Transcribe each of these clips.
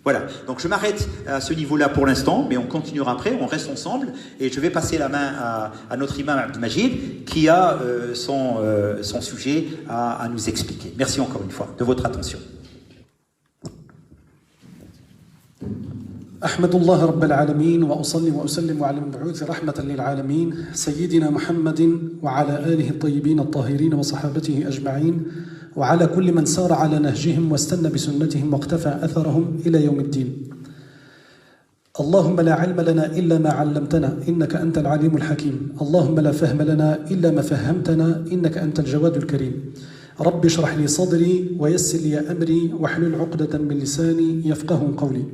Voilà, donc je m'arrête à ce niveau-là pour l'instant, mais on continuera après, on reste ensemble, et je vais passer la main à notre imam Abdelmajid, qui a son sujet à nous expliquer. Merci encore une fois de votre attention. أحمد الله رب العالمين وأصلي وأسلم على المبعوث رحمة للعالمين سيدنا محمد وعلى آله الطيبين الطاهرين وصحابته أجمعين وعلى كل من سار على نهجهم واستنى بسنتهم واقتفى أثرهم إلى يوم الدين. اللهم لا علم لنا إلا ما علمتنا إنك أنت العليم الحكيم. اللهم لا فهم لنا إلا ما فهمتنا إنك أنت الجواد الكريم. رب اشرح لي صدري ويسر لي أمري واحلل عقدة من لساني يفقه قولي.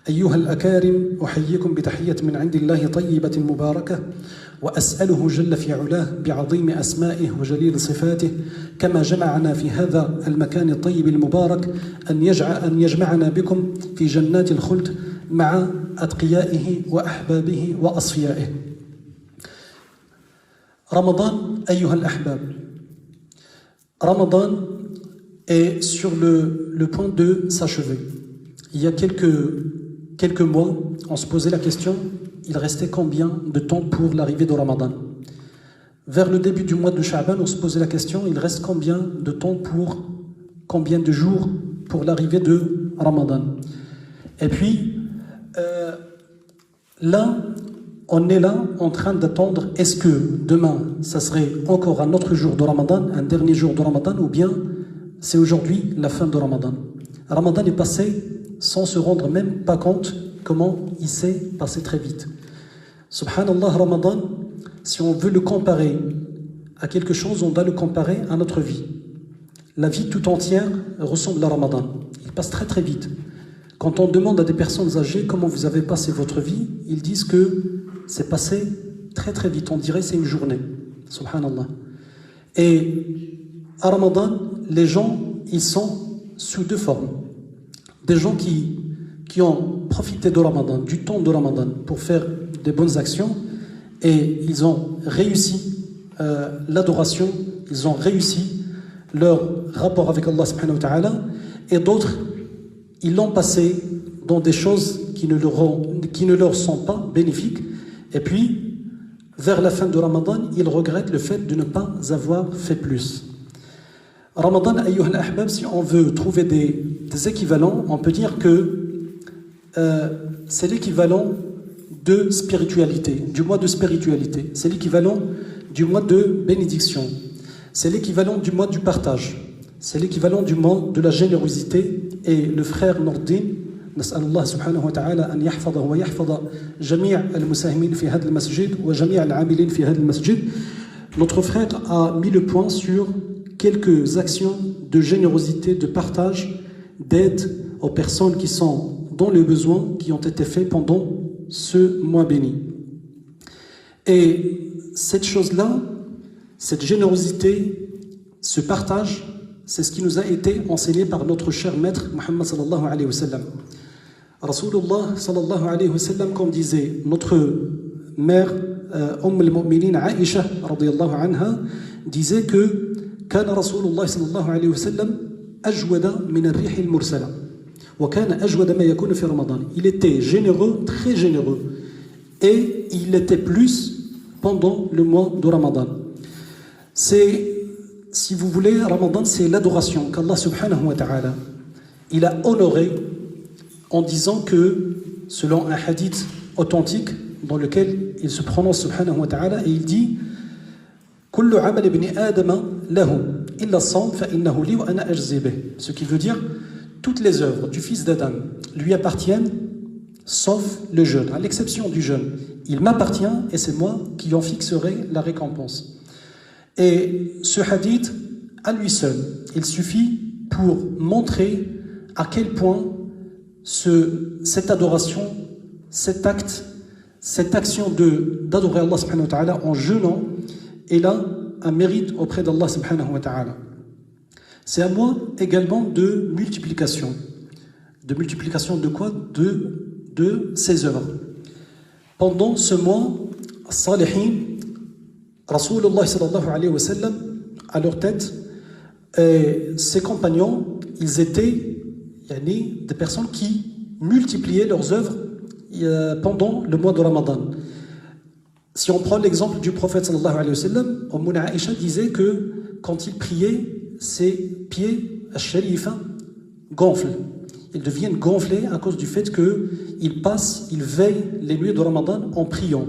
أيها الأكارم أحييكم بتحية من عند الله طيبة مباركة وأسأله جل في علاه بعظيم أسمائه وجليل صفاته كما جمعنا في هذا المكان الطيب المبارك أن يجمعنا بكم في جنات الخلد مع أتقيائه وأحبابه وأصفيائه. رمضان أيها الأحباب، Ramadan est sur le point de s'achever. Il y a quelques mois, on se posait la question, il restait combien de temps pour l'arrivée de Ramadan? Vers le début du mois de Sha'ban, on se posait la question, il reste combien de temps combien de jours pour l'arrivée de Ramadan? Et puis, là, on est là en train d'attendre, est-ce que demain, ça serait encore un autre jour de Ramadan, un dernier jour de Ramadan, ou bien c'est aujourd'hui la fin de Ramadan? Ramadan est passé sans se rendre même pas compte comment il s'est passé très vite. Subhanallah, Ramadan, si on veut le comparer à quelque chose, on doit le comparer à notre vie. La vie tout entière ressemble à Ramadan. Il passe très très vite. Quand on demande à des personnes âgées comment vous avez passé votre vie, ils disent que c'est passé très très vite. On dirait c'est une journée. Subhanallah. Et à Ramadan, les gens, ils sont sous deux formes. Des gens qui ont profité de Ramadan, du temps de Ramadan, pour faire des bonnes actions, et ils ont réussi l'adoration, ils ont réussi leur rapport avec Allah subhanahu wa ta'ala, et d'autres, ils l'ont passé dans des choses qui ne leur sont pas bénéfiques, et puis, vers la fin de Ramadan, ils regrettent le fait de ne pas avoir fait plus. Ramadan, ayyuha al-ahbab, si on veut trouver des équivalents, on peut dire que c'est l'équivalent de spiritualité, du mois de spiritualité. C'est l'équivalent du mois de bénédiction. C'est l'équivalent du mois du partage. C'est l'équivalent du mois de la générosité. Et le frère Nordin, نسأل الله سبحانه وتعالى أن يحفظه ويحفظ جميع المساهمين في هذا المسجد وجميع العاملين في هذا المسجد. Notre frère a mis le point sur quelques actions de générosité, de partage, d'aide aux personnes qui sont dans le besoin, qui ont été faits pendant ce mois béni. Et cette chose-là, cette générosité, ce partage, c'est ce qui nous a été enseigné par notre cher maître Muhammad sallallahu alayhi wa sallam. Rasulullah sallallahu alayhi wa sallam, comme disait notre mère al-Mu'minin Aïcha radiyallahu anha, disait que كان رسول الله صلى الله عليه وسلم أجود من الريح المرسلة وكان أجود ما يكون في رمضان. Il était généreux, très généreux, et il était plus pendant le mois de Ramadan. C'est, si vous voulez, Ramadan, c'est l'adoration qu'Allah subhanahu wa ta'ala il a honoré en disant que, selon un hadith authentique dans lequel il se prononce subhanahu wa ta'ala, et il dit كل عمل ابن آدم له إلا الصوم فإنه لي وأنا أجزي به. Ce qui veut dire toutes les œuvres du fils d'Adam lui appartiennent sauf le jeûne, à l'exception du jeûne. Il m'appartient et c'est moi qui en fixerai la récompense. Et ce hadith, à lui seul, il suffit pour montrer à quel point cette adoration, cet acte, cette action d'adorer Allah subhanahu wa ta'ala en jeûnant, est là un mérite auprès d'Allah subhanahu wa ta'ala. C'est un mois également de multiplication. De multiplication de quoi? De ses œuvres. Pendant ce mois, Salihin, Rasulullah sallallahu alayhi wa sallam, à leur tête, et ses compagnons, ils étaient des personnes qui multipliaient leurs œuvres pendant le mois de Ramadan. Si on prend l'exemple du prophète sallallahu alayhi wa sallam, Umm Aïcha disait que quand il priait, ses pieds al-sharifa gonflent. Ils deviennent gonflés à cause du fait qu'il veille les nuits de Ramadan en priant.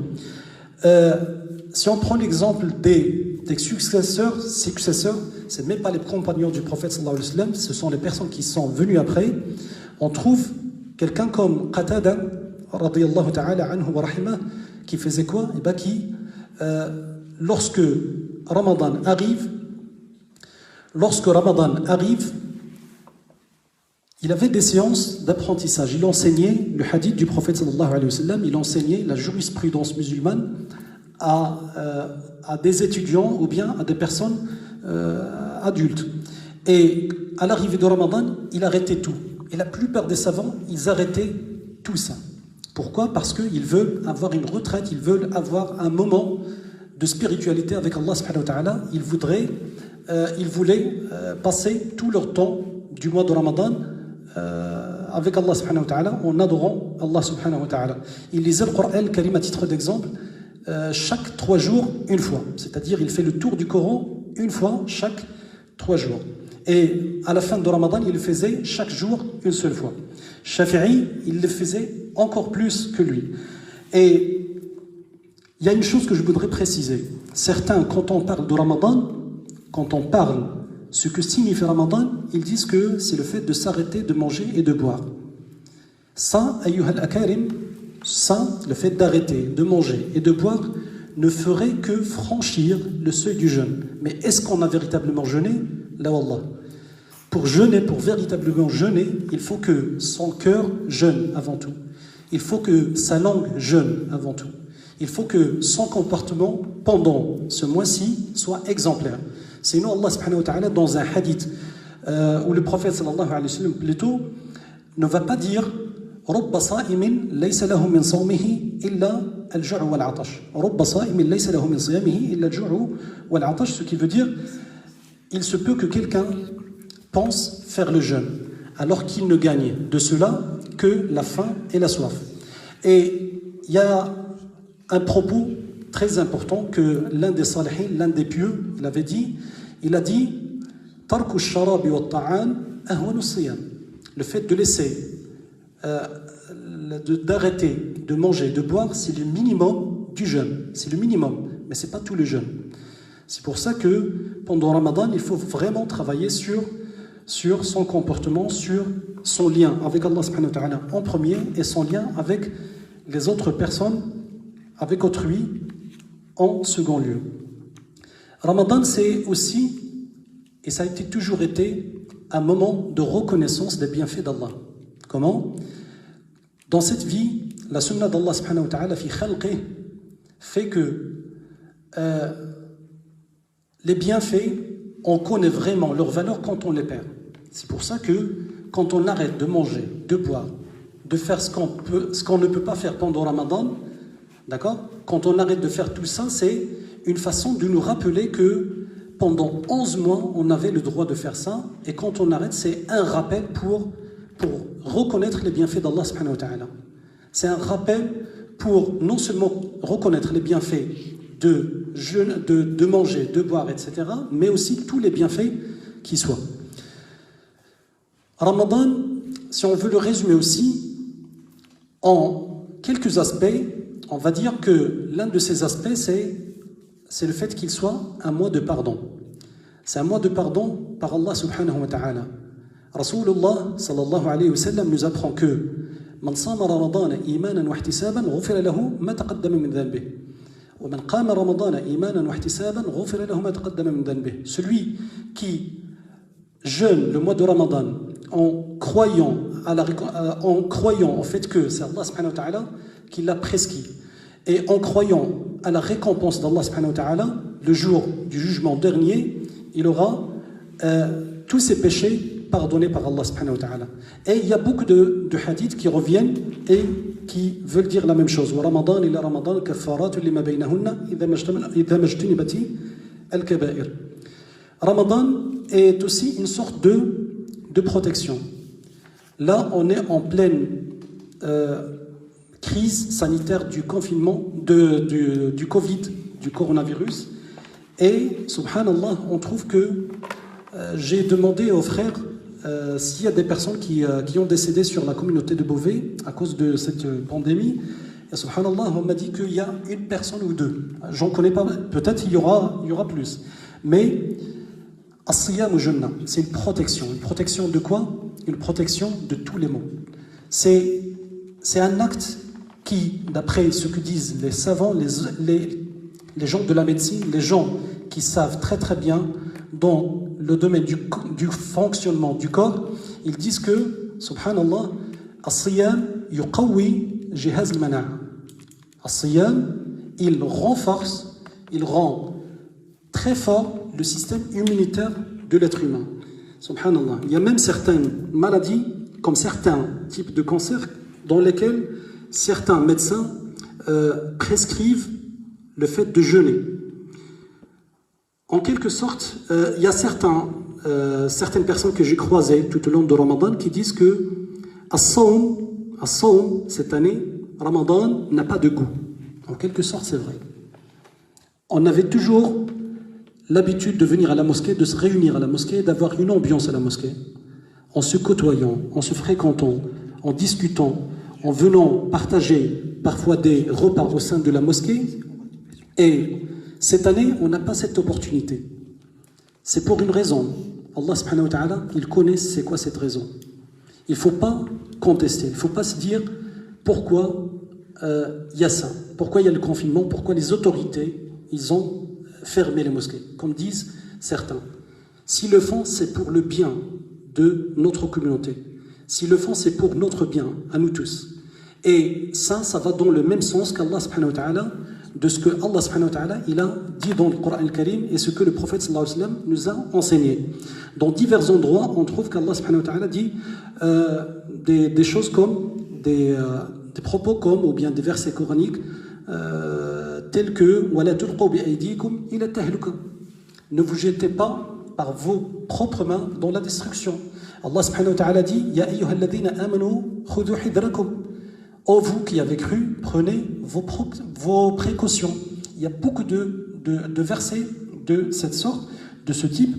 Si on prend l'exemple des successeurs, ce n'est même pas les compagnons du prophète sallallahu alayhi wa sallam, ce sont les personnes qui sont venues après. On trouve quelqu'un comme Qatada radiyallahu ta'ala anhu wa rahimah, qui faisait quoi? Et lorsque Ramadan arrive, il avait des séances d'apprentissage. Il enseignait le hadith du prophète sallallahu alayhi wa sallam, il enseignait la jurisprudence musulmane à des étudiants ou bien à des personnes adultes. Et à l'arrivée de Ramadan, il arrêtait tout. Et la plupart des savants, ils arrêtaient tout ça. Pourquoi? Parce qu'ils veulent avoir une retraite, ils veulent avoir un moment de spiritualité avec Allah subhanahu wa ta'ala. Ils voulaient passer tout leur temps du mois de Ramadan avec Allah subhanahu wa ta'ala, en adorant Allah subhanahu wa ta'ala. Ils lisaient le Coran al-Karim à titre d'exemple chaque 3 jours, une fois. C'est-à-dire, il fait le tour du Coran une fois chaque 3 jours. Et à la fin de Ramadan, il le faisait chaque jour une seule fois. Shafi'i, il le faisait encore plus que lui. Et il y a une chose que je voudrais préciser. Certains, quand on parle de Ramadan, quand on parle ce que signifie Ramadan, ils disent que c'est le fait de s'arrêter de manger et de boire. Ça, ayyuhal akarim, ça, le fait d'arrêter de manger et de boire, ne ferait que franchir le seuil du jeûne. Mais est-ce qu'on a véritablement jeûné? Là, wallah. Pour jeûner, pour véritablement jeûner, il faut que son cœur jeûne avant tout. Il faut que sa langue jeûne avant tout. Il faut que son comportement pendant ce mois-ci soit exemplaire. Sinon, Allah subhanahu wa ta'ala, dans un hadith où le prophète sallallahu alayhi wa sallam plutôt ne va pas dire رب صائم ليس له من صومه إلا الجوع والعطش. رب صائم ليس له من صيامه إلا الجوع والعطش, ce qui veut dire il se peut que quelqu'un pense faire le jeûne alors qu'il ne gagne de cela que la faim et la soif. Et il y a un propos très important que l'un des salihin, l'un des pieux, il a dit tarku ash-sharabi wa at-ta'am ahwanu as-siyam. Le fait de laisser d'arrêter de manger, de boire, c'est le minimum du jeûne. C'est le minimum, mais ce n'est pas tout le jeûne. C'est pour ça que pendant Ramadan, il faut vraiment travailler sur son comportement, sur son lien avec Allah subhanahu wa ta'ala en premier et son lien avec les autres personnes, avec autrui en second lieu. Ramadan, c'est aussi, et ça a toujours été, un moment de reconnaissance des bienfaits d'Allah. Comment? Dans cette vie, la sunna d'Allah subhanahu wa ta'ala fi khalqih fait que les bienfaits, on connaît vraiment leur valeur quand on les perd. C'est pour ça que quand on arrête de manger, de boire, de faire ce qu'on ne peut pas faire pendant Ramadan, d'accord? Quand on arrête de faire tout ça, c'est une façon de nous rappeler que pendant 11 mois, on avait le droit de faire ça, et quand on arrête, c'est un rappel pour reconnaître les bienfaits d'Allah subhanahu wa ta'ala. C'est un rappel pour non seulement reconnaître les bienfaits de manger, de boire, etc., mais aussi tous les bienfaits qui soient. Ramadan, si on veut le résumer aussi, en quelques aspects, on va dire que l'un de ces aspects, c'est le fait qu'il soit un mois de pardon. C'est un mois de pardon par Allah subhanahu wa ta'ala. Rasulullah sallallahu alayhi wa sallam nous apprend que Man sama Ramadan imanan wa ihtisaban ghufira lahu ma taqaddama min dhanbih. Wa man qama Ramadan imanan wa ihtisaban ghufira lahu ma taqaddama min dhanbih. Celui qui jeûne le mois de Ramadan en croyant au fait que c'est Allah subhanahu wa ta'ala qui l'a prescrit, et en croyant à la récompense d'Allah subhanahu wa ta'ala, le jour du jugement dernier, il aura tous ses péchés pardonnés par Allah subhanahu wa ta'ala. Et il y a beaucoup de hadiths qui reviennent et qui veulent dire la même chose. Wa Ramadan ila Ramadan kaffaratun lima baynahunna idha majtanibati al-kaba'ir. Ramadan est aussi une sorte de protection. Là, on est en pleine crise sanitaire du confinement, du Covid, du coronavirus. Et, subhanallah, on trouve que j'ai demandé aux frères s'il y a des personnes qui ont décédé sur la communauté de Beauvais à cause de cette pandémie. Et subhanallah, on m'a dit qu'il y a une personne ou deux. J'en connais pas, peut-être il y aura plus. Mais, as-siyam ou jeûne, c'est une protection. Une protection de quoi? Une protection de tous les maux. C'est un acte qui, d'après ce que disent les savants, les gens de la médecine, les gens qui savent très très bien dans le domaine du fonctionnement du corps, ils disent que, subhanallah, as-siyam yuqawwi jihaz al-mana'. As-siyam, il renforce, il rend très fort le système immunitaire de l'être humain. Subhanallah. Il y a même certaines maladies, comme certains types de cancers, dans lesquels certains médecins prescrivent le fait de jeûner. En quelque sorte, il y a certaines personnes que j'ai croisées tout au long de Ramadan qui disent que As-Sawm, cette année, Ramadan n'a pas de goût. En quelque sorte, c'est vrai. On avait toujours l'habitude de venir à la mosquée, de se réunir à la mosquée, d'avoir une ambiance à la mosquée, en se côtoyant, en se fréquentant, en discutant, en venant partager parfois des repas au sein de la mosquée. Et cette année, on n'a pas cette opportunité. C'est pour une raison. Allah subhanahu wa ta'ala, il connaît c'est quoi cette raison. Il ne faut pas contester, il ne faut pas se dire pourquoi il y a ça, pourquoi il y a le confinement, pourquoi les autorités, ils ont fermé les mosquées, comme disent certains. S'ils le font, c'est pour le bien de notre communauté. S'ils le font, c'est pour notre bien, à nous tous. Et ça va dans le même sens qu'Allah subhanahu wa ta'ala, de ce que Allah subhanahu wa ta'ala, il a dit dans le Coran al-Karim et ce que le prophète sallallahu alayhi wa sallam nous a enseigné. Dans divers endroits, on trouve qu'Allah subhanahu wa ta'ala dit des choses comme, des propos comme, ou bien des versets coraniques, tels que وَلَا تُلْقُوا بِأَيْدِيكُمْ إِلَى التَّهْلُكَةِ. Ne vous jetez pas par vos propres mains dans la destruction. Allah subhanahu wa ta'ala dit Ya ayyuhal ladhina amanu khudhu hidrakum. Ô vous qui avez cru, prenez vos précautions. Il y a beaucoup de versets de cette sorte, de ce type,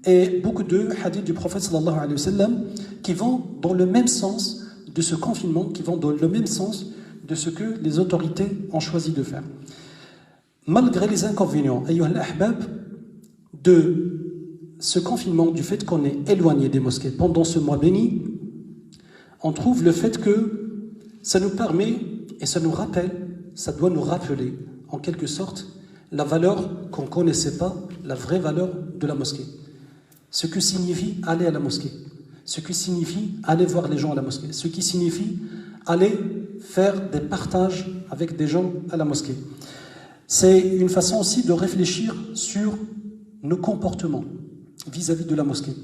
et beaucoup de hadiths du prophète sallallahu alayhi wa sallam qui vont dans le même sens de ce confinement, qui vont dans le même sens de ce que les autorités ont choisi de faire. Malgré les inconvénients, ayyuhal ahbab, de ce confinement, du fait qu'on est éloigné des mosquées pendant ce mois béni, on trouve le fait que ça nous permet et ça nous rappelle, ça doit nous rappeler en quelque sorte la valeur qu'on ne connaissait pas, la vraie valeur de la mosquée. Ce que signifie aller à la mosquée, ce qui signifie aller voir les gens à la mosquée, ce qui signifie aller faire des partages avec des gens à la mosquée. C'est une façon aussi de réfléchir sur nos comportements vis-à-vis de la mosquée,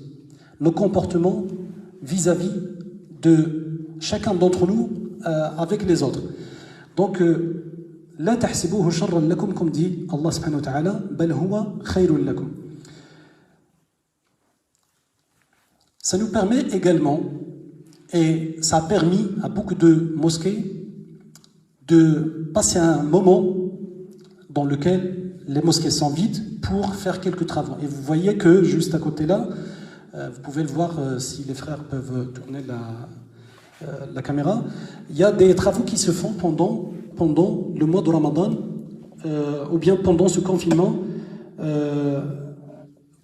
nos comportements vis-à-vis de chacun d'entre nous avec les autres. Donc, la tahsibuhu sharran lakum, comme dit Allah subhanahu wa ta'ala, bal huwa khayrun lakum. Ça nous permet également, et ça a permis à beaucoup de mosquées de passer un moment dans lequel les mosquées sont vides pour faire quelques travaux. Et vous voyez que juste à côté là, vous pouvez le voir si les frères peuvent tourner la caméra, il y a des travaux qui se font pendant le mois de Ramadan ou bien pendant ce confinement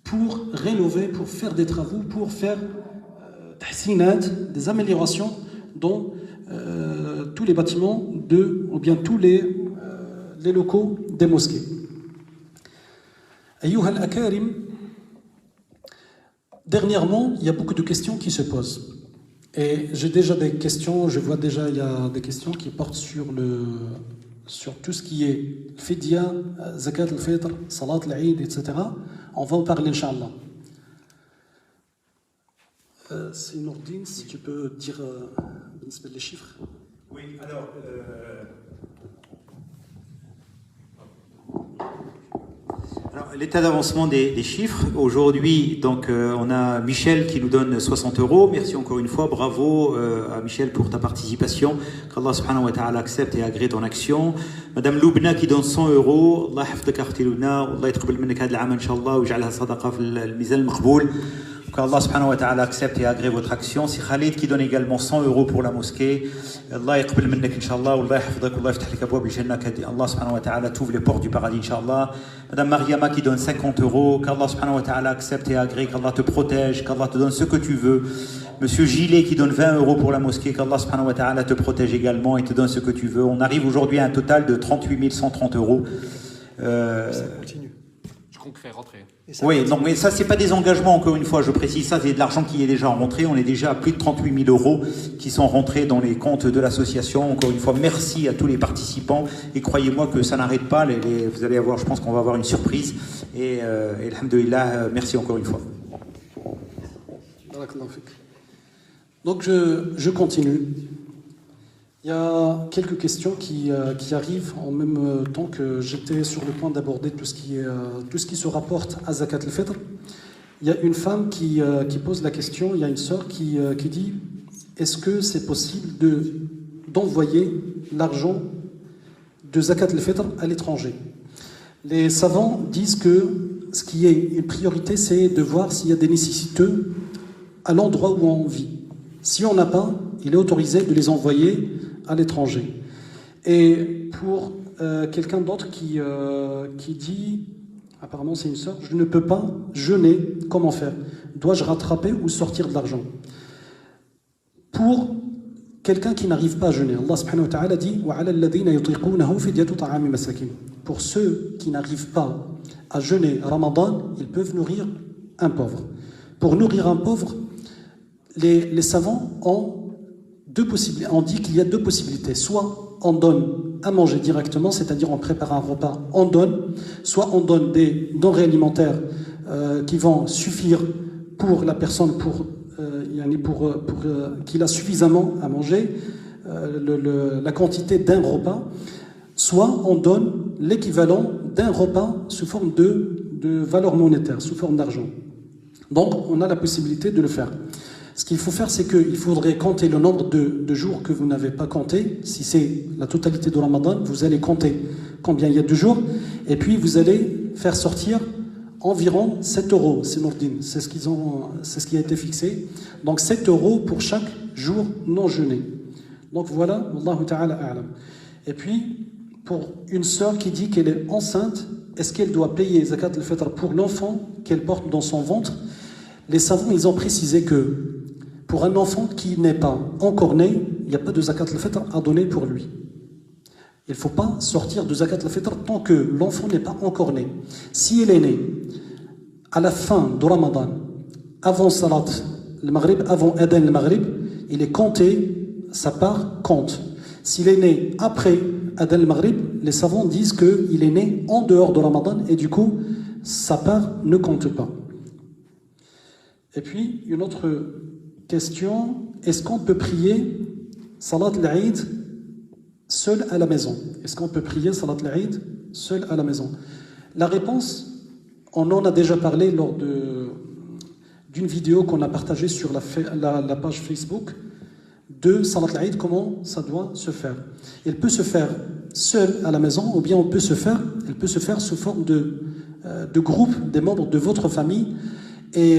pour rénover, pour faire des travaux, pour faire des améliorations dans tous les bâtiments ou bien tous les locaux des mosquées. Ayyuha al-akarim, dernièrement, il y a beaucoup de questions qui se posent. Et j'ai déjà des questions, je vois déjà il y a des questions qui portent sur tout ce qui est fidya, zakat al-fitr, salat al-eid, etc. On va en parler, Inch'Allah. C'est Nourdine, si tu peux dire les chiffres. Oui, alors... Alors, Alors, l'état d'avancement des chiffres, aujourd'hui, donc, on a Michel qui nous donne 60 euros. Merci encore une fois, bravo à Michel pour ta participation. Qu'Allah subhanahu wa ta'ala accepte et agrée ton action. Madame Loubna qui donne 100 euros. Allah yahfadek akhti Loubna. Allah yatqabbal minnak hada al-aam inshallah. ويجعلها صدقة في الميزان المقبول. Qu'Allah subhanahu wa ta'ala accepte et agrée votre action. C'est Khalid qui donne également 100 euros pour la mosquée. Allah yaqbal minnak inshallah. Allah yahfadak. Allah yaftah lak abwab al-jannah. Allah subhanahu wa ta'ala t'ouvre les portes du paradis inshallah. Madame Mariama qui donne 50 euros. Qu'Allah subhanahu wa ta'ala accepte et agrée. Qu'Allah te protège. Qu'Allah te donne ce que tu veux. Monsieur Gilet qui donne 20 euros pour la mosquée. Qu'Allah subhanahu wa ta'ala te protège également et te donne ce que tu veux. On arrive aujourd'hui à un total de 38 130 euros. Ça continue. Je compte faire rentrer. Oui, non, mais ça, c'est pas des engagements, encore une fois, je précise, ça, c'est de l'argent qui est déjà rentré. On est déjà à plus de 38 000 euros qui sont rentrés dans les comptes de l'association. Encore une fois, merci à tous les participants. Et croyez-moi que ça n'arrête pas. Vous allez avoir, je pense qu'on va avoir une surprise. Et alhamdoulilah, merci encore une fois. Donc, je continue. Il y a quelques questions qui arrivent en même temps que j'étais sur le point d'aborder tout ce qui se rapporte à Zakat al-Fitr. Il y a une femme qui pose la question, il y a une sœur qui dit « Est-ce que c'est possible d'envoyer l'argent de Zakat al-Fitr à l'étranger ?» Les savants disent que ce qui est une priorité, c'est de voir s'il y a des nécessiteux à l'endroit où on vit. Si on n'a pas, il est autorisé de les envoyer à l'étranger. Et pour quelqu'un d'autre qui dit, apparemment c'est une sœur, je ne peux pas jeûner, comment faire? Dois-je rattraper ou sortir de l'argent? Pour quelqu'un qui n'arrive pas à jeûner, Allah subhanahu wa ta'ala dit وَعَلَى الَّذِينَ يُطِيقُونَهُ فِدْيَةُ طَعَامِ مَسَاكِينٍ. Pour ceux qui n'arrivent pas à jeûner Ramadan, ils peuvent nourrir un pauvre. Pour nourrir un pauvre, les savants ont deux possibilités. On dit qu'il y a deux possibilités. Soit on donne à manger directement, c'est-à-dire on prépare un repas, on donne. Soit on donne des denrées alimentaires qui vont suffire pour la personne, pour qu'il a suffisamment à manger, la quantité d'un repas. Soit on donne l'équivalent d'un repas sous forme de valeur monétaire, sous forme d'argent. Donc on a la possibilité de le faire. Ce qu'il faut faire, c'est qu'il faudrait compter le nombre de jours que vous n'avez pas compté. Si c'est la totalité de Ramadan, vous allez compter combien il y a de jours. Et puis, vous allez faire sortir environ 7 euros. C'est Nourdine, c'est ce qui a été fixé. Donc, 7 euros pour chaque jour non jeûné. Donc, voilà, Wallahu ta'ala a'lam. Et puis, pour une sœur qui dit qu'elle est enceinte, est-ce qu'elle doit payer Zakat al-Fitr pour l'enfant qu'elle porte dans son ventre? Les savants, ils ont précisé que pour un enfant qui n'est pas encore né, il n'y a pas de zakat al-fitr à donner pour lui. Il ne faut pas sortir de zakat al-fitr tant que l'enfant n'est pas encore né. Si il est né à la fin du Ramadan, avant Salat al-Maghrib, avant Adhan al-Maghrib, il est compté, sa part compte. S'il est né après Adhan al-Maghrib, les savants disent qu'il est né en dehors du Ramadan et du coup, sa part ne compte pas. Et puis, une autre question, est-ce qu'on peut prier Salat al-Eid seul à la maison? Est-ce qu'on peut prier Salat al-Eid seul à la maison? La réponse, on en a déjà parlé lors d'une vidéo qu'on a partagée sur la page Facebook de Salat al-Eid, comment ça doit se faire. Il peut se faire seul à la maison ou bien il peut se faire sous forme de groupe des membres de votre famille et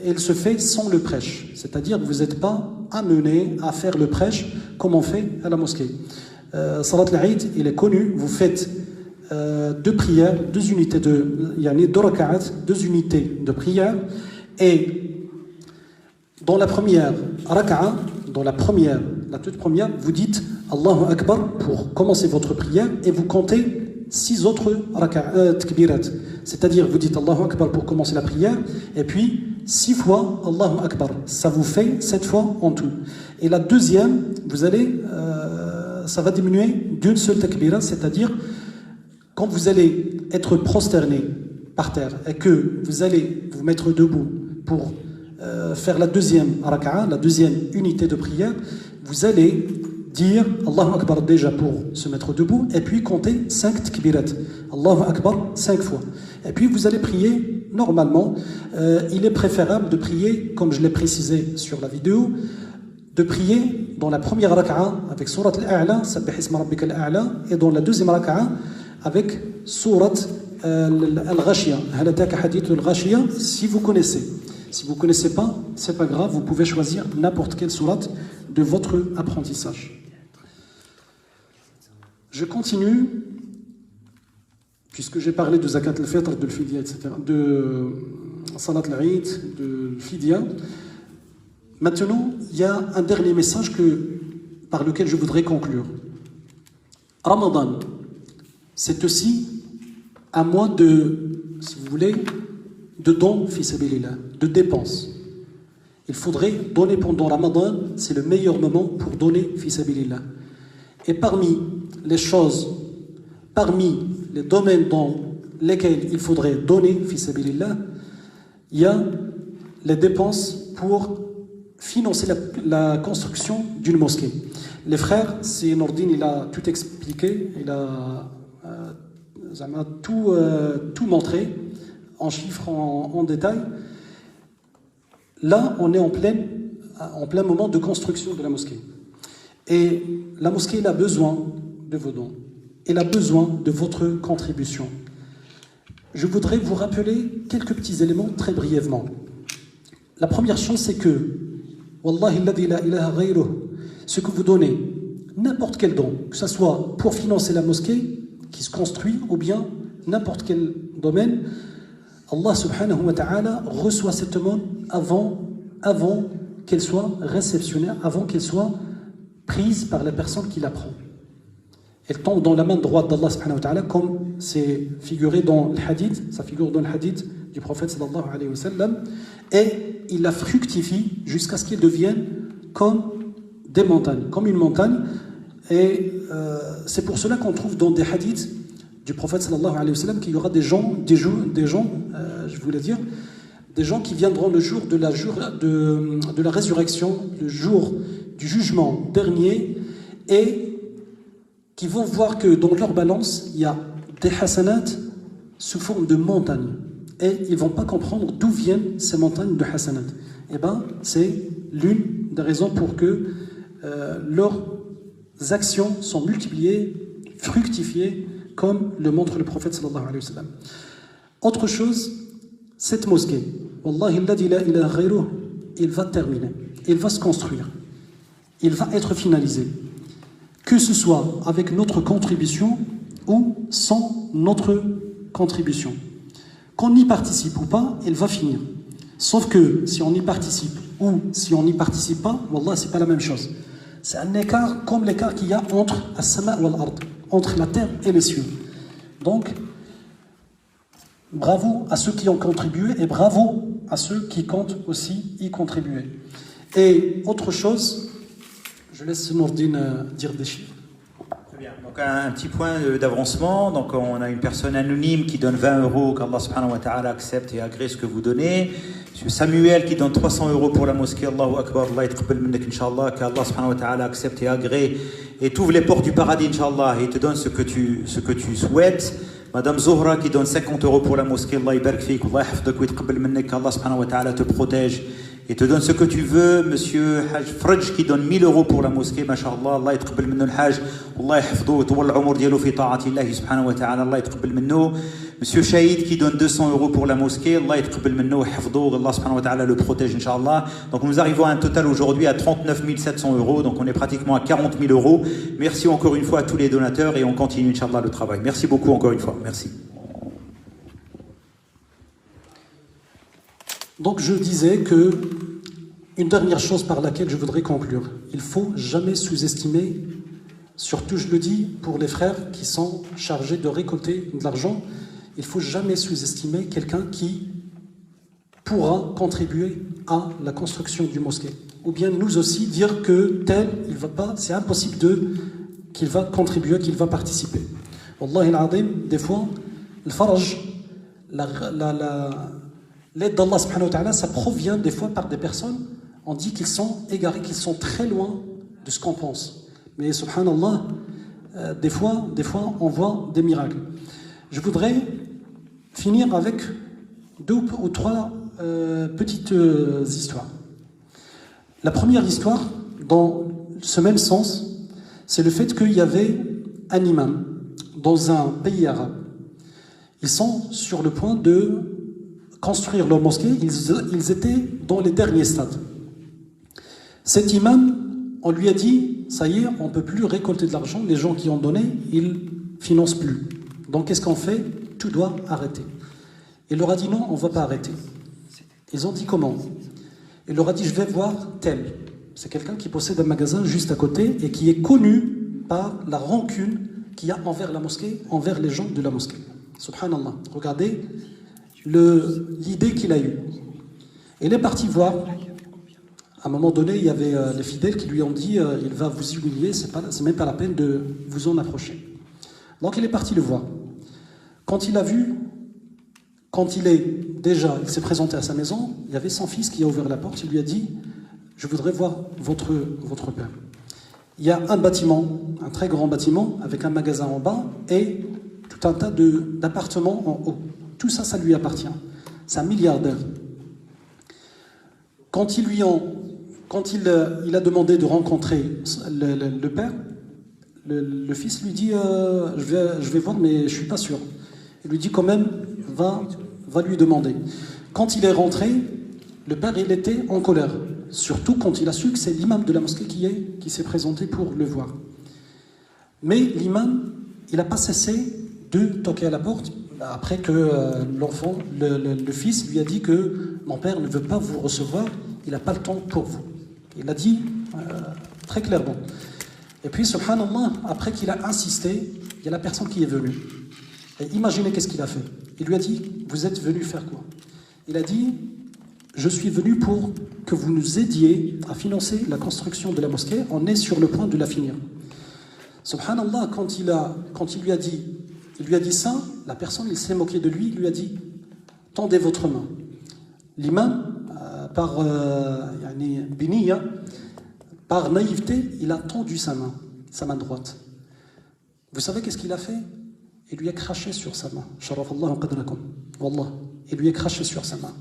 elle se fait sans le prêche, c'est-à-dire que vous n'êtes pas amené à faire le prêche comme on fait à la mosquée. Salat al-Eid, il est connu, vous faites deux prières, deux unités deux raka'at, deux unités de prière, et dans la première raka'a, la toute première, vous dites Allahu Akbar pour commencer votre prière et vous comptez 6 autres takbirat, c'est-à-dire vous dites Allahu Akbar pour commencer la prière et puis 6 fois Allahu Akbar, ça vous fait 7 fois en tout. Et la deuxième, vous allez, ça va diminuer d'une seule takbira, c'est-à-dire quand vous allez être prosterné par terre et que vous allez vous mettre debout pour faire la deuxième raka'a, la deuxième unité de prière, vous allez dire Allahu Akbar déjà pour se mettre debout, et puis compter 5 takbirat. Allahu Akbar 5 fois. Et puis vous allez prier normalement. Il est préférable de prier, comme je l'ai précisé sur la vidéo, de prier dans la première raka'a avec surat al-A'la, Sabbih isma rabbika al-A'la, et dans la deuxième raka'a avec surat al-Ghashiyah, Hal ataka hadith al-Ghashiyah, si vous connaissez. Si vous ne connaissez pas, c'est pas grave, vous pouvez choisir n'importe quelle sourate de votre apprentissage. Je continue, puisque j'ai parlé de Zakat al-Fitr, de l'Fidya, etc., de Salat al-Eid, de l'Fidya. Maintenant, il y a un dernier message par lequel je voudrais conclure. Ramadan, c'est aussi un mois de, si vous voulez, de dons, fi sabilillah, de dépenses. Il faudrait donner pendant Ramadan, c'est le meilleur moment pour donner fi sabilillah. Et parmi les choses, parmi les domaines dans lesquels il faudrait donner fi sabilillah, il y a les dépenses pour financer la construction d'une mosquée. Les frères, c'est Nordine, il a tout expliqué, il a tout montré en chiffres, en détail. Là, on est en plein moment de construction de la mosquée. Et la mosquée, elle a besoin de vos dons. Elle a besoin de votre contribution. Je voudrais vous rappeler quelques petits éléments très brièvement. La première chose, c'est que Wallahi alladhi la ilaha ghayruh, ce que vous donnez, n'importe quel don, que ce soit pour financer la mosquée qui se construit ou bien n'importe quel domaine, Allah subhanahu wa ta'ala reçoit cette demande avant qu'elle soit réceptionnée, avant qu'elle soit prise par la personne qui la prend. Elle tombe dans la main droite d'Allah subhanahu wa ta'ala, comme c'est figuré dans le hadith, ça figure dans le hadith du prophète sallallahu alayhi wa sallam, et il la fructifie jusqu'à ce qu'elle devienne comme des montagnes, comme une montagne. Et c'est pour cela qu'on trouve dans des hadiths du prophète sallallahu alayhi wa sallam qu'il y aura des gens, je voulais dire, des gens qui viendront le jour de la résurrection, le jour du jugement dernier, et qui vont voir que dans leur balance, il y a des hasanat sous forme de montagnes. Et ils ne vont pas comprendre d'où viennent ces montagnes de hasanat. Eh bien, c'est l'une des raisons pour que leurs actions sont multipliées, fructifiées, comme le montre le prophète sallallahu alayhi wa sallam. Autre chose, cette mosquée, Wallahi alladhi la ilaha ghayruh, il va terminer, il va se construire, il va être finalisé. Que ce soit avec notre contribution ou sans notre contribution. Qu'on y participe ou pas, elle va finir. Sauf que si on y participe ou si on n'y participe pas, Wallah, c'est pas la même chose. C'est un écart comme l'écart qu'il y a entre as-sama wal ard, entre la terre et les cieux. Donc, bravo à ceux qui ont contribué et bravo à ceux qui comptent aussi y contribuer. Et autre chose, je laisse Nourdine dire des chiffres. Très bien. Donc un petit point d'avancement. Donc on a une personne anonyme qui donne 20 €, qu'Allah subhanahu wa ta'ala accepte et agrée ce que vous donnez. Monsieur Samuel qui donne 300 € pour la mosquée. Allahu Akbar, Allah yatqabbal minnak inshallah, qu'Allah subhanahu wa ta'ala accepte et agrée et t'ouvre les portes du paradis inshallah et te donne ce que tu souhaites. Madame Zohra qui donne 50 € pour la mosquée. Allah yabarak fik, Allah yahfadek wa yatqabbal minnak, qu'Allah subhanahu wa ta'ala te protège et te donne ce que tu veux. Monsieur Haj Fraj qui donne 1000 € pour la mosquée, mashallah, Allah yatqabbal minnu al-Hajj, Allah yahfadou wa tawalla al-umur dialo fi ta'ati Allah subhanahu wa ta'ala, Allah yatqabbal minnu. Monsieur Shahid qui donne 200 € pour la mosquée, Allah yatqabbal minnu wa yahfadou, Allah subhanahu wa ta'ala le protège inshallah. Donc nous arrivons à un total aujourd'hui à 39 700 €, donc on est pratiquement à 40 000 €. Merci encore une fois à tous les donateurs et on continue inshallah le travail. Merci beaucoup encore une fois, merci. Donc je disais que une dernière chose par laquelle je voudrais conclure, il ne faut jamais sous-estimer, surtout je le dis pour les frères qui sont chargés de récolter de l'argent, il ne faut jamais sous-estimer quelqu'un qui pourra contribuer à la construction du mosquée. Ou bien nous aussi dire que tel, il va pas, c'est impossible qu'il va contribuer, qu'il va participer. Wallahi al-azim, des fois, le faraj, l'aide d'Allah subhanahu wa ta'ala, ça provient des fois par des personnes, on dit qu'ils sont égarés, qu'ils sont très loin de ce qu'on pense. Mais subhanallah, des fois, on voit des miracles. Je voudrais finir avec 2 ou 3 petites histoires. La première histoire, dans ce même sens, c'est le fait qu'il y avait un imam dans un pays arabe. Ils sont sur le point de construire leur mosquée, ils étaient dans les derniers stades. Cet imam, on lui a dit, ça y est, on ne peut plus récolter de l'argent, les gens qui ont donné, ils ne financent plus. Donc qu'est-ce qu'on fait? Tout doit arrêter. Il leur a dit non, on ne va pas arrêter. Ils ont dit comment? Il leur a dit, je vais voir tel. C'est quelqu'un qui possède un magasin juste à côté et qui est connu par la rancune qu'il y a envers la mosquée, envers les gens de la mosquée. Subhanallah. Regardez l'idée qu'il a eue. Il est parti voir. À un moment donné, il y avait les fidèles qui lui ont dit il va vous humilier, c'est même pas la peine de vous en approcher. Donc il est parti le voir. Quand il a vu, il s'est présenté à sa maison, il y avait son fils qui a ouvert la porte, il lui a dit je voudrais voir votre père. Il y a un bâtiment, un très grand bâtiment, avec un magasin en bas et tout un tas d'appartements en haut. Tout ça, ça lui appartient. C'est un milliardaire. Quand il a demandé de rencontrer le père, le fils lui dit je vais voir, mais je ne suis pas sûr. Il lui dit quand même, va lui demander. Quand il est rentré, le père il était en colère. Surtout quand il a su que c'est l'imam de la mosquée qui s'est présenté pour le voir. Mais l'imam, il n'a pas cessé de toquer à la porte après que l'enfant, le fils lui a dit que mon père ne veut pas vous recevoir, il n'a pas le temps pour vous. Il l'a dit très clairement. Et puis, subhanallah, après qu'il a insisté, il y a la personne qui est venue. Et imaginez qu'est-ce qu'il a fait. Il lui a dit, vous êtes venu faire quoi? Il a dit, je suis venu pour que vous nous aidiez à financer la construction de la mosquée. On est sur le point de la finir. Subhanallah, quand il lui a dit ça, la personne, il s'est moqué de lui, il lui a dit, tendez votre main. L'imam, par naïveté, il a tendu sa main droite. Vous savez qu'est-ce qu'il a fait? Il lui a craché sur sa main. Sharafallahu qadrakum. Wallah. Il lui a craché sur sa main.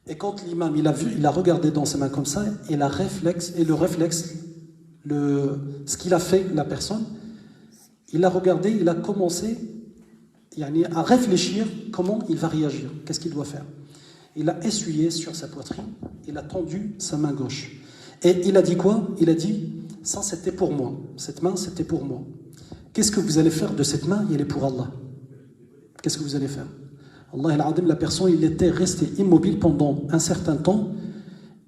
Et quand l'imam, il a regardé dans sa main comme ça, et le réflexe, ce qu'il a fait, la personne, il a regardé, il a commencé à réfléchir comment il va réagir, qu'est-ce qu'il doit faire. Il a essuyé sur sa poitrine, il a tendu sa main gauche. Et il a dit quoi? Il a dit, ça c'était pour moi, cette main c'était pour moi. Qu'est-ce que vous allez faire de cette main? Elle est pour Allah. Qu'est-ce que vous allez faire? Allah al-Adim, la personne, il était resté immobile pendant un certain temps.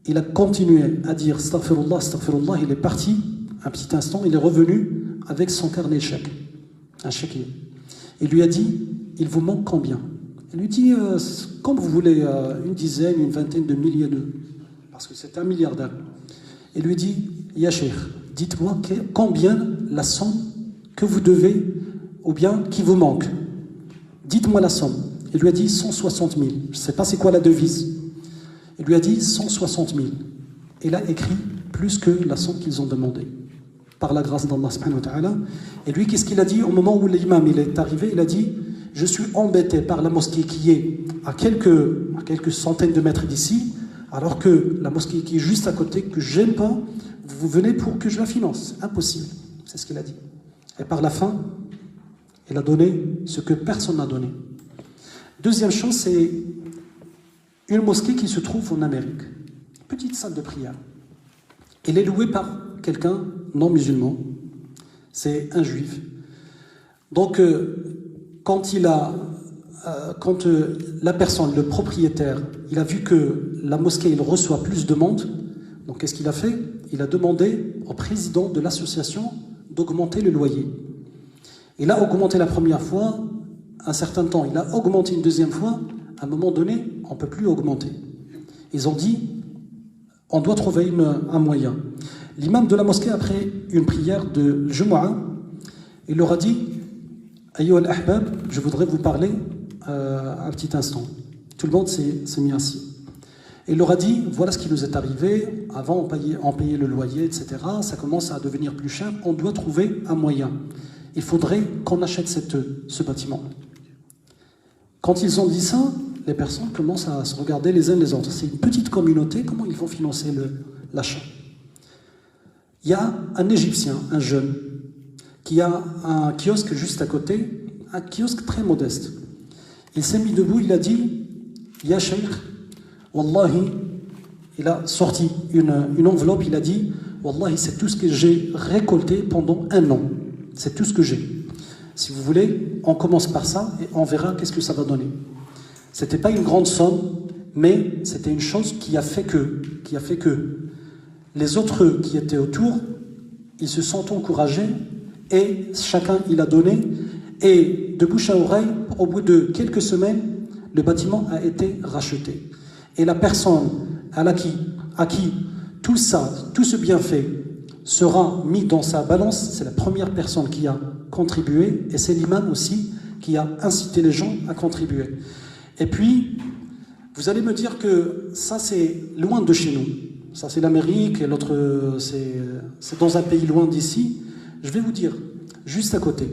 Il a continué à dire astaghfirullah, astaghfirullah. Il est parti un petit instant, il est revenu avec son carnet chèque, un chéquier. Il lui a dit, il vous manque combien? Il lui dit, comme vous voulez, une dizaine, une vingtaine de milliers de... Parce que c'est un milliardaire. Il lui dit, Ya Cheikh, dites-moi combien la somme que vous devez, ou bien qui vous manque. Dites-moi la somme. Il lui a dit 160 000. Je ne sais pas c'est quoi la devise. Il lui a dit 160 000. Il a écrit plus que la somme qu'ils ont demandé, par la grâce d'Allah subhanahu wa ta'ala. Et lui, qu'est-ce qu'il a dit au moment où l'imam est arrivé? Il a dit, je suis embêté par la mosquée qui est à quelques centaines de mètres d'ici, alors que la mosquée qui est juste à côté, que je n'aime pas, vous venez pour que je la finance. Impossible. C'est ce qu'il a dit. Et par la fin, il a donné ce que personne n'a donné. Deuxième chose, c'est une mosquée qui se trouve en Amérique. Petite salle de prière. Elle est louée par quelqu'un non musulman. C'est un juif. Donc, quand la personne, le propriétaire, il a vu que la mosquée, il reçoit plus de monde, donc qu'est-ce qu'il a fait? Il a demandé au président de l'association d'augmenter le loyer. Il a augmenté la première fois, un certain temps, il a augmenté une deuxième fois, à un moment donné, on ne peut plus augmenter. Ils ont dit, on doit trouver un moyen. L'imam de la mosquée, après une prière de Jumu'ah, il leur a dit, Ayyuha al-ahbab, je voudrais vous parler un petit instant. Tout le monde s'est mis assis. Il leur a dit, voilà ce qui nous est arrivé, avant on payait le loyer, etc. Ça commence à devenir plus cher, on doit trouver un moyen. Il faudrait qu'on achète ce bâtiment. Quand ils ont dit ça, les personnes commencent à se regarder les uns les autres. C'est une petite communauté, comment ils vont financer l'achat? Il y a un Égyptien, un jeune, qui a un kiosque juste à côté, un kiosque très modeste. Il s'est mis debout, il a dit « Ya Cheikh, Wallahi », il a sorti une enveloppe, il a dit « Wallahi, c'est tout ce que j'ai récolté pendant 1 an. C'est tout ce que j'ai. Si vous voulez, on commence par ça et on verra qu'est-ce que ça va donner. » C'était pas une grande somme, mais c'était une chose qui a fait que les autres qui étaient autour, ils se sont encouragés et chacun il a donné. Et de bouche à oreille, au bout de quelques semaines, le bâtiment a été racheté. Et la personne à qui tout ce bienfait sera mis dans sa balance, c'est la première personne qui a contribué, et c'est l'imam aussi qui a incité les gens à contribuer. Et puis, vous allez me dire que ça c'est loin de chez nous. Ça c'est l'Amérique et l'autre c'est dans un pays loin d'ici. Je vais vous dire, juste à côté,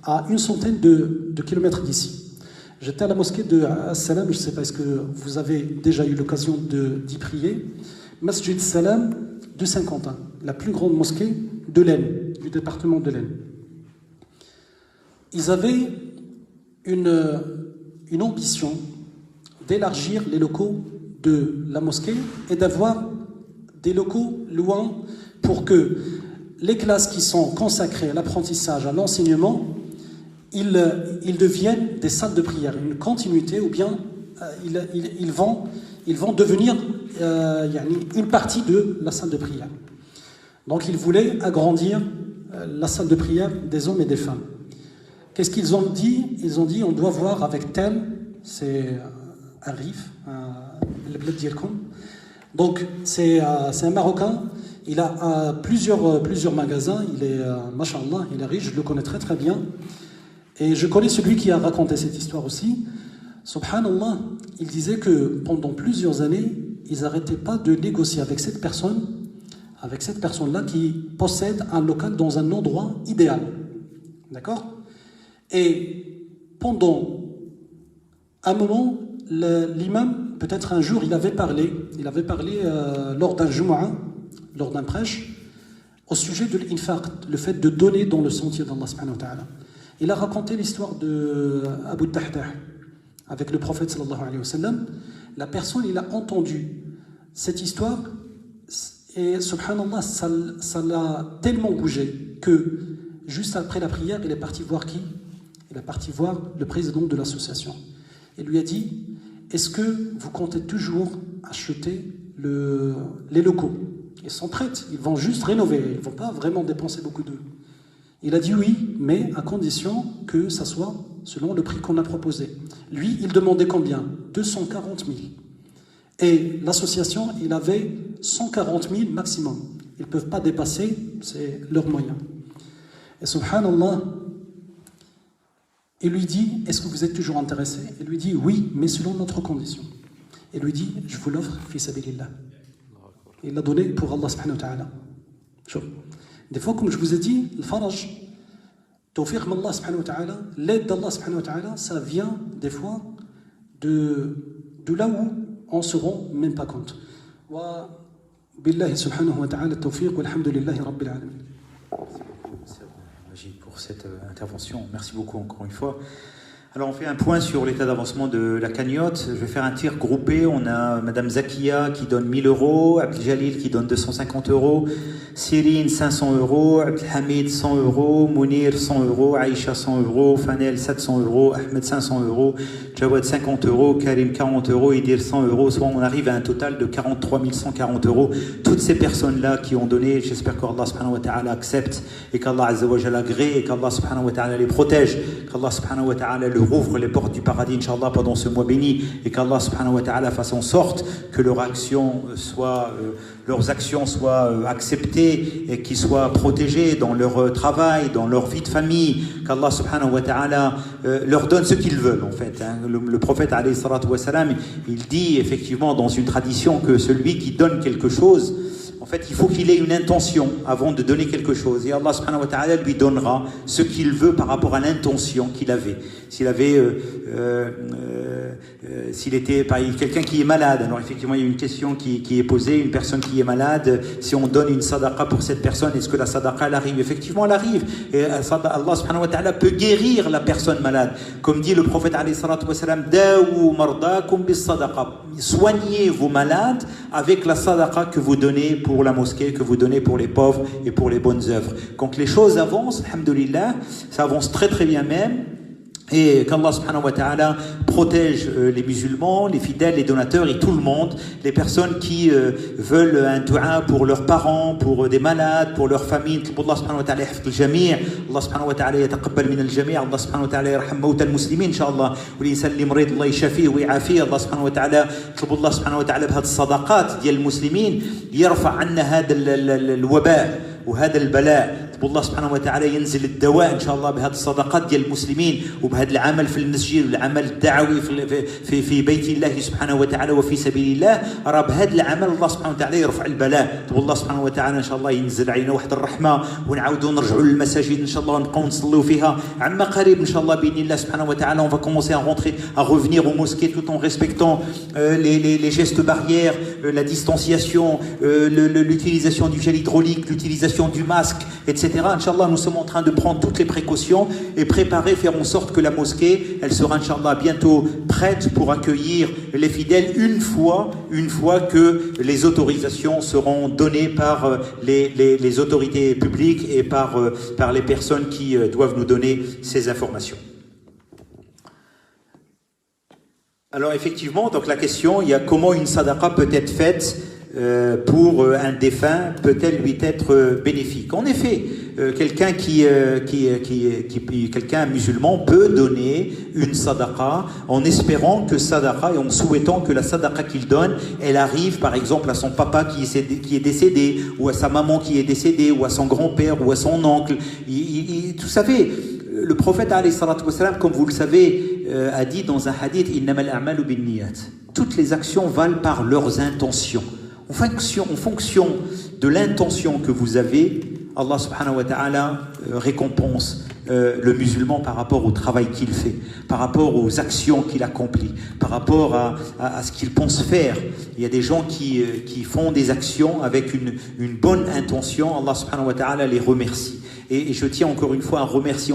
à 100 de kilomètres d'ici. J'étais à la mosquée de As-Salam, je ne sais pas, est-ce que vous avez déjà eu l'occasion d'y prier? Masjid Salam de Saint-Quentin, la plus grande mosquée de l'Aisne, du département de l'Aisne. Ils avaient une ambition d'élargir les locaux de la mosquée et d'avoir des locaux loin pour que les classes qui sont consacrées à l'apprentissage, à l'enseignement, ils deviennent des salles de prière, une continuité, ou bien ils vont devenir une partie de la salle de prière. Donc ils voulaient agrandir la salle de prière des hommes et des femmes. Qu'est-ce qu'ils ont dit? Ils ont dit on doit voir avec tel, c'est un Rif, le bled d'Irkoum. Donc c'est un Marocain, il a plusieurs magasins, il est, mashallah, il est riche, je le connais très très bien. Et je connais celui qui a raconté cette histoire aussi. Subhanallah, il disait que pendant plusieurs années, ils n'arrêtaient pas de négocier avec cette personne-là qui possède un local dans un endroit idéal. D'accord? Et pendant un moment, l'imam, peut-être un jour, il avait parlé lors d'un Jumu'ah, lors d'un prêche, au sujet de l'infaq, le fait de donner dans le sentier d'Allah subhanahu wa ta'ala. Il a raconté l'histoire de Abu Tahdah avec le prophète sallallahu alayhi wa sallam. La personne, il a entendu cette histoire et subhanallah, ça l'a tellement bougé que juste après la prière, il est parti voir qui? Il est parti voir le président de l'association. Il lui a dit, est-ce que vous comptez toujours acheter les locaux? Ils sont prêts, ils vont juste rénover, ils ne vont pas vraiment dépenser beaucoup d'eux. Il a dit oui, mais à condition que ça soit selon le prix qu'on a proposé. Lui, il demandait combien? 240 000. Et l'association, il avait 140 000 maximum. Ils ne peuvent pas dépasser, c'est leur moyen. Et subhanallah, il lui dit, est-ce que vous êtes toujours intéressé? Il lui dit oui, mais selon notre condition. Il lui dit, je vous l'offre, fi sabilillah. Il l'a donné pour Allah subhanahu wa ta'ala. Des fois, comme je vous ai dit, le faraj, tawfiq d'Allah subhanahu wa ta'ala, l'aide d'Allah subhanahu wa ta'ala, ça vient des fois de là où on ne se rend même pas compte. Wa billahi subhanahu wa ta'ala tawfiq walhamdulillahi rabbil alamin. Merci pour cette intervention. Merci beaucoup encore une fois. Alors on fait un point sur l'état d'avancement de la cagnotte. Je vais faire un tir groupé. On a Madame Zakia qui donne 1000 €, Abdeljalil qui donne 250 €, Cyrine 500 €, Abdelhamid 100 €, Mounir 100 €, Aïcha 100 €, Fanel 700 €, Ahmed 500 €, Jawad 50 €, Karim 40 €, Idir 100 €. Soit on arrive à un total de 43 140 €. Toutes ces personnes-là qui ont donné, j'espère qu'Allah subhanahu wa ta'ala accepte et qu'Allah azza wa jalla agrée et qu'Allah subhanahu wa ta'ala les protège, qu'Allah subhanahu wa ta'ala le leur ouvre les portes du paradis, Inch'Allah, pendant ce mois béni, et qu'Allah subhanahu wa ta'ala fasse en sorte que leurs actions soient acceptées et qu'ils soient protégés dans leur travail, dans leur vie de famille, qu'Allah subhanahu wa ta'ala leur donne ce qu'ils veulent en fait. Le prophète alayhi salatu wa salam, il dit effectivement dans une tradition que celui qui donne quelque chose, en fait, il faut qu'il ait une intention avant de donner quelque chose. Et Allah subhanahu wa ta'ala lui donnera ce qu'il veut par rapport à l'intention qu'il avait. S'il était quelqu'un qui est malade, alors effectivement il y a une question qui est posée, une personne qui est malade, si on donne une sadaqa pour cette personne, est-ce que la sadaqa elle arrive? Effectivement elle arrive, et Allah subhanahu wa ta'ala peut guérir la personne malade, comme dit le prophète alayhi salatu wa salam, dawu mardakum bis sadaqa, soignez vos malades avec la sadaqa que vous donnez pour la mosquée, que vous donnez pour les pauvres et pour les bonnes œuvres. Donc les choses avancent, alhamdoulilah, ça avance très très bien même. Et qu'Allah subhanahu wa ta'ala protège les musulmans, les fidèles, les donateurs et tout le monde, les personnes qui veulent un dua pour leurs parents, pour des malades, pour leur famille. Allah subhanahu wa ta'ala yahfid al-jami', Allah subhanahu wa ta'ala yataqabbal min al-jami', Allah subhanahu wa ta'ala yarham mawta al-muslimin inshallah, wa li yusalli marid Allah yashfihi wa yafihi. Allah subhanahu wa ta'ala يطلب الله سبحانه وتعالى بهذه الصدقات ديال المسلمين يرفع عنا هذا الوباء وهذا البلاء. الله سبحانه وتعالى ينزل الدواء ان شاء الله بهذه الصدقات ديال المسلمين وبهذا العمل في المسجد والعمل الدعوي في بيت الله سبحانه وتعالى وفي سبيل الله. راه بهذا العمل الله سبحانه وتعالى يرفع البلاء. الله سبحانه وتعالى ان شاء الله ينزل علينا واحد الرحمه ونعاودوا نرجعوا للمساجد ان شاء الله ونبقاو نصليو فيها عما قريب ان شاء الله باذن الله سبحانه وتعالى. On va commencer à revenir aux mosquées tout en respectant les gestes barrières, la distanciation, l'utilisation du gel hydraulique, l'utilisation du masque, etc. Inch'Allah, nous sommes en train de prendre toutes les précautions et préparer, faire en sorte que la mosquée, elle sera Inch'Allah bientôt prête pour accueillir les fidèles une fois que les autorisations seront données par les autorités publiques et par les personnes qui doivent nous donner ces informations. Alors effectivement, donc la question, il y a comment une sadaqa peut être faite pour un défunt, peut-elle lui être bénéfique? En effet, quelqu'un quelqu'un musulman peut donner une sadaqa en espérant que sadaqa et en souhaitant que la sadaqa qu'il donne, elle arrive par exemple à son papa qui est décédé, ou à sa maman qui est décédée, ou à son grand-père, ou à son oncle. Vous savez, le prophète alayhi salatu wa salam, comme vous le savez, a dit dans un hadith, innamal a'malu binniyat. Toutes les actions valent par leurs intentions. En fonction de l'intention que vous avez, Allah subhanahu wa ta'ala récompense le musulman par rapport au travail qu'il fait, par rapport aux actions qu'il accomplit, par rapport à ce qu'il pense faire. Il y a des gens qui font des actions avec une bonne intention. Allah subhanahu wa ta'ala les remercie. Et je tiens encore une fois à remercier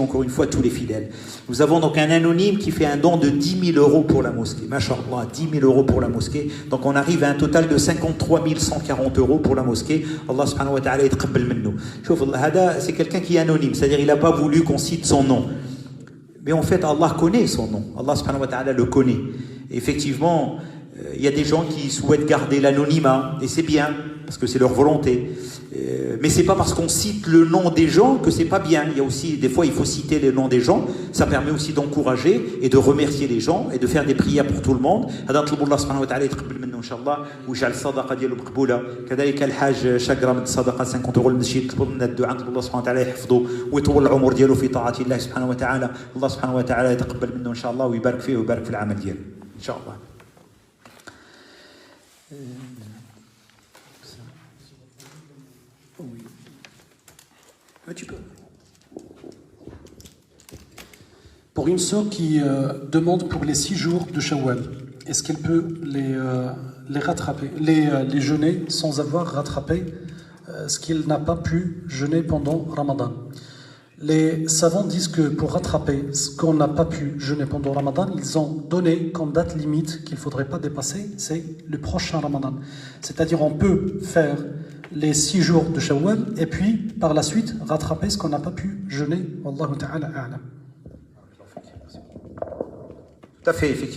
tous les fidèles. Nous avons donc un anonyme qui fait un don de 10 000 euros pour la mosquée. Masha'Allah, 10 000 euros pour la mosquée. Donc on arrive à un total de 53 140 euros pour la mosquée. Allah subhanahu wa ta'ala yataqabbal minnou. C'est quelqu'un qui est anonyme, c'est-à-dire il n'a pas voulu qu'on cite son nom. Mais en fait, Allah connaît son nom. Allah subhanahu wa ta'ala le connaît. Et effectivement, il y a des gens qui souhaitent garder l'anonymat, et c'est bien, parce que c'est leur volonté. Mais c'est pas parce qu'on cite le nom des gens que c'est pas bien. Il y a aussi, des fois, il faut citer les noms des gens. Ça permet aussi d'encourager et de remercier les gens et de faire des prières pour tout le monde. Allah subhanahu wa ta'ala يتقبل منه إن شاء الله ويجعل الصدقة ديالو مقبولة. كذلك الحاج شقرة من الصدقة 50 euros للمسجد يطلب منا الدعاء الله سبحانه وتعالى يحفظه ويطول العمر ديالو في طاعة الله سبحانه وتعالى. الله سبحانه وتعالى يتقبل منه إن شاء الله ويبارك فيه ويبارك في العمل ديالو إن شاء الله. Tu peux. Pour une sœur qui demande pour les 6 jours de Shawwal, est-ce qu'elle peut les rattraper, les jeûner sans avoir rattrapé ce qu'elle n'a pas pu jeûner pendant Ramadan? Les savants disent que pour rattraper ce qu'on n'a pas pu jeûner pendant Ramadan, ils ont donné comme date limite qu'il ne faudrait pas dépasser, c'est le prochain Ramadan. C'est-à-dire on peut faire les 6 jours de Shawwal et puis par la suite rattraper ce qu'on n'a pas pu jeûner. Wallahu ta'ala a'lam. Tout à fait, effectivement.